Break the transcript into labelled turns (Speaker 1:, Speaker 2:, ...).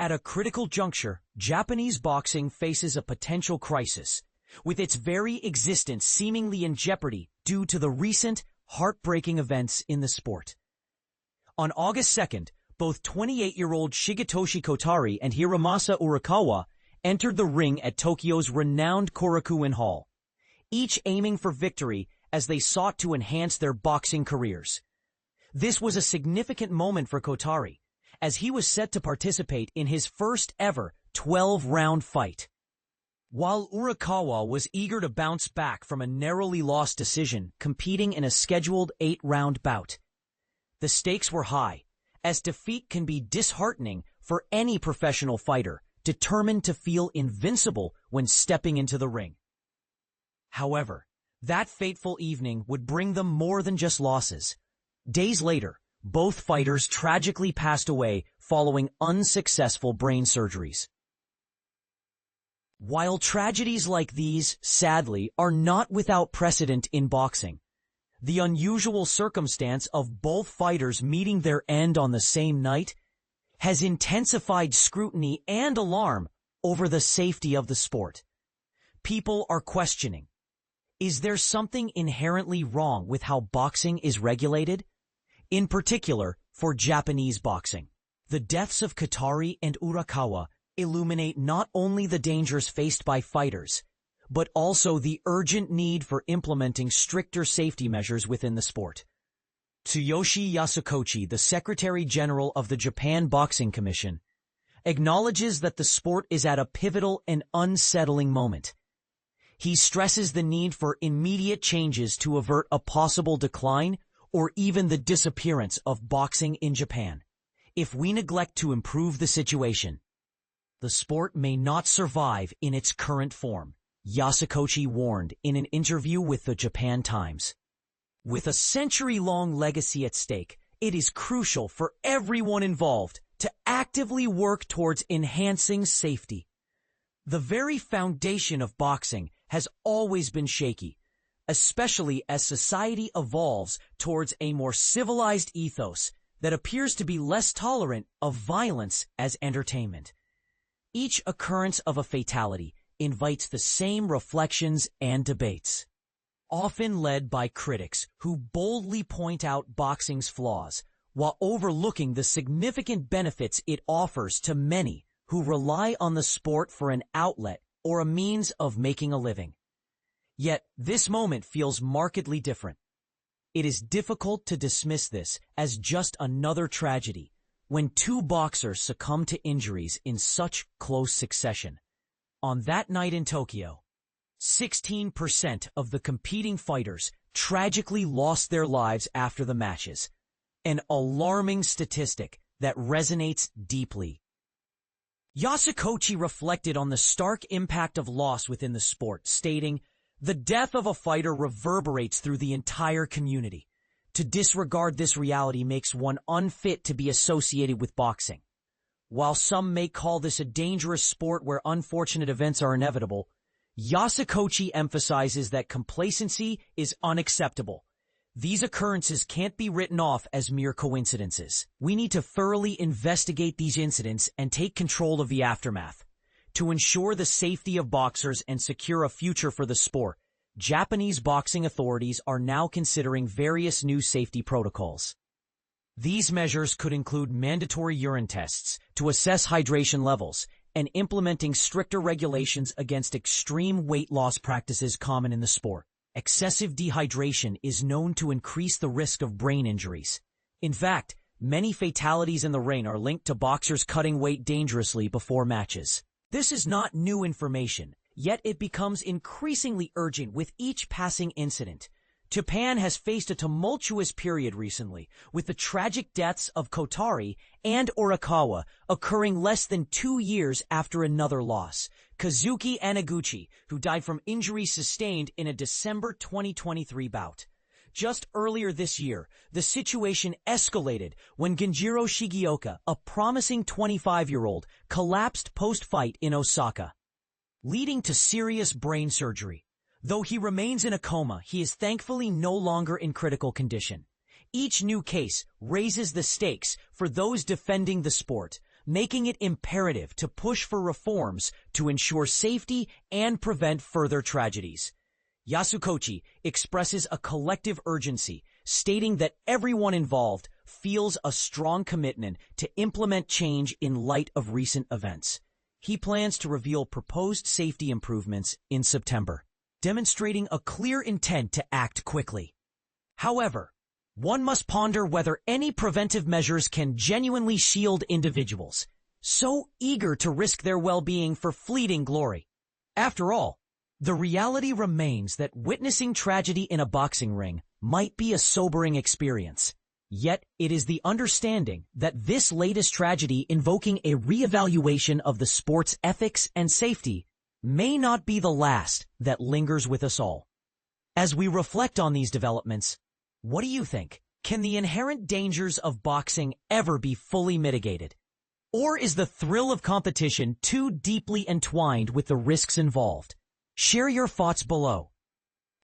Speaker 1: At a critical juncture, Japanese boxing faces a potential crisis, with its very existence seemingly in jeopardy due to the recent, heartbreaking events in the sport. On August 2nd, both 28-year-old Shigetoshi Kotari and Hiromasa Urakawa entered the ring at Tokyo's renowned Korakuen Hall, each aiming for victory as they sought to enhance their boxing careers. This was a significant moment for Kotari, as he was set to participate in his first ever 12-round fight. While Urakawa was eager to bounce back from a narrowly lost decision competing in a scheduled 8-round bout, the stakes were high, as defeat can be disheartening for any professional fighter determined to feel invincible when stepping into the ring. However, that fateful evening would bring them more than just losses. Days later, both fighters tragically passed away following unsuccessful brain surgeries. While tragedies like these, sadly, are not without precedent in boxing, the unusual circumstance of both fighters meeting their end on the same night has intensified scrutiny and alarm over the safety of the sport. People are questioning, is there something inherently wrong with how boxing is regulated? In particular, for Japanese boxing. The deaths of Kotari and Urakawa illuminate not only the dangers faced by fighters, but also the urgent need for implementing stricter safety measures within the sport. Tsuyoshi Yasukochi, the Secretary General of the Japan Boxing Commission, acknowledges that the sport is at a pivotal and unsettling moment. He stresses the need for immediate changes to avert a possible decline or even the disappearance of boxing in Japan. If we neglect to improve the situation, the sport may not survive in its current form, Yasukochi warned in an interview with the Japan Times. With a century-long legacy at stake, it is crucial for everyone involved to actively work towards enhancing safety. The very foundation of boxing has always been shaky, especially as society evolves towards a more civilized ethos that appears to be less tolerant of violence as entertainment. Each occurrence of a fatality invites the same reflections and debates, often led by critics who boldly point out boxing's flaws while overlooking the significant benefits it offers to many who rely on the sport for an outlet or a means of making a living. Yet, this moment feels markedly different. It is difficult to dismiss this as just another tragedy when two boxers succumb to injuries in such close succession. On that night in Tokyo, 16% of the competing fighters tragically lost their lives after the matches, an alarming statistic that resonates deeply. Yasukochi reflected on the stark impact of loss within the sport, stating, "The death of a fighter reverberates through the entire community. To disregard this reality makes one unfit to be associated with boxing. While some may call this a dangerous sport where unfortunate events are inevitable, Yasukochi emphasizes that complacency is unacceptable. These occurrences can't be written off as mere coincidences. We need to thoroughly investigate these incidents and take control of the aftermath. To ensure the safety of boxers and secure a future for the sport, Japanese boxing authorities are now considering various new safety protocols. These measures could include mandatory urine tests to assess hydration levels and implementing stricter regulations against extreme weight loss practices common in the sport. Excessive dehydration is known to increase the risk of brain injuries. In fact, many fatalities in the ring are linked to boxers cutting weight dangerously before matches. This is not new information, yet it becomes increasingly urgent with each passing incident. Japan has faced a tumultuous period recently, with the tragic deaths of Kotari and Urakawa occurring less than 2 years after another loss. Kazuki Aniguchi, who died from injuries sustained in a December 2023 bout. Just earlier this year, the situation escalated when Genjiro Shigeoka, a promising 25-year-old, collapsed post-fight in Osaka, leading to serious brain surgery. Though he remains in a coma, he is thankfully no longer in critical condition. Each new case raises the stakes for those defending the sport, making it imperative to push for reforms to ensure safety and prevent further tragedies. Yasukochi expresses a collective urgency, stating that everyone involved feels a strong commitment to implement change in light of recent events. He plans to reveal proposed safety improvements in September, demonstrating a clear intent to act quickly. However, one must ponder whether any preventive measures can genuinely shield individuals, so eager to risk their well-being for fleeting glory. After all, the reality remains that witnessing tragedy in a boxing ring might be a sobering experience. Yet it is the understanding that this latest tragedy invoking a reevaluation of the sport's ethics and safety may not be the last that lingers with us all. As we reflect on these developments, what do you think? Can the inherent dangers of boxing ever be fully mitigated? Or is the thrill of competition too deeply entwined with the risks involved? Share your thoughts below.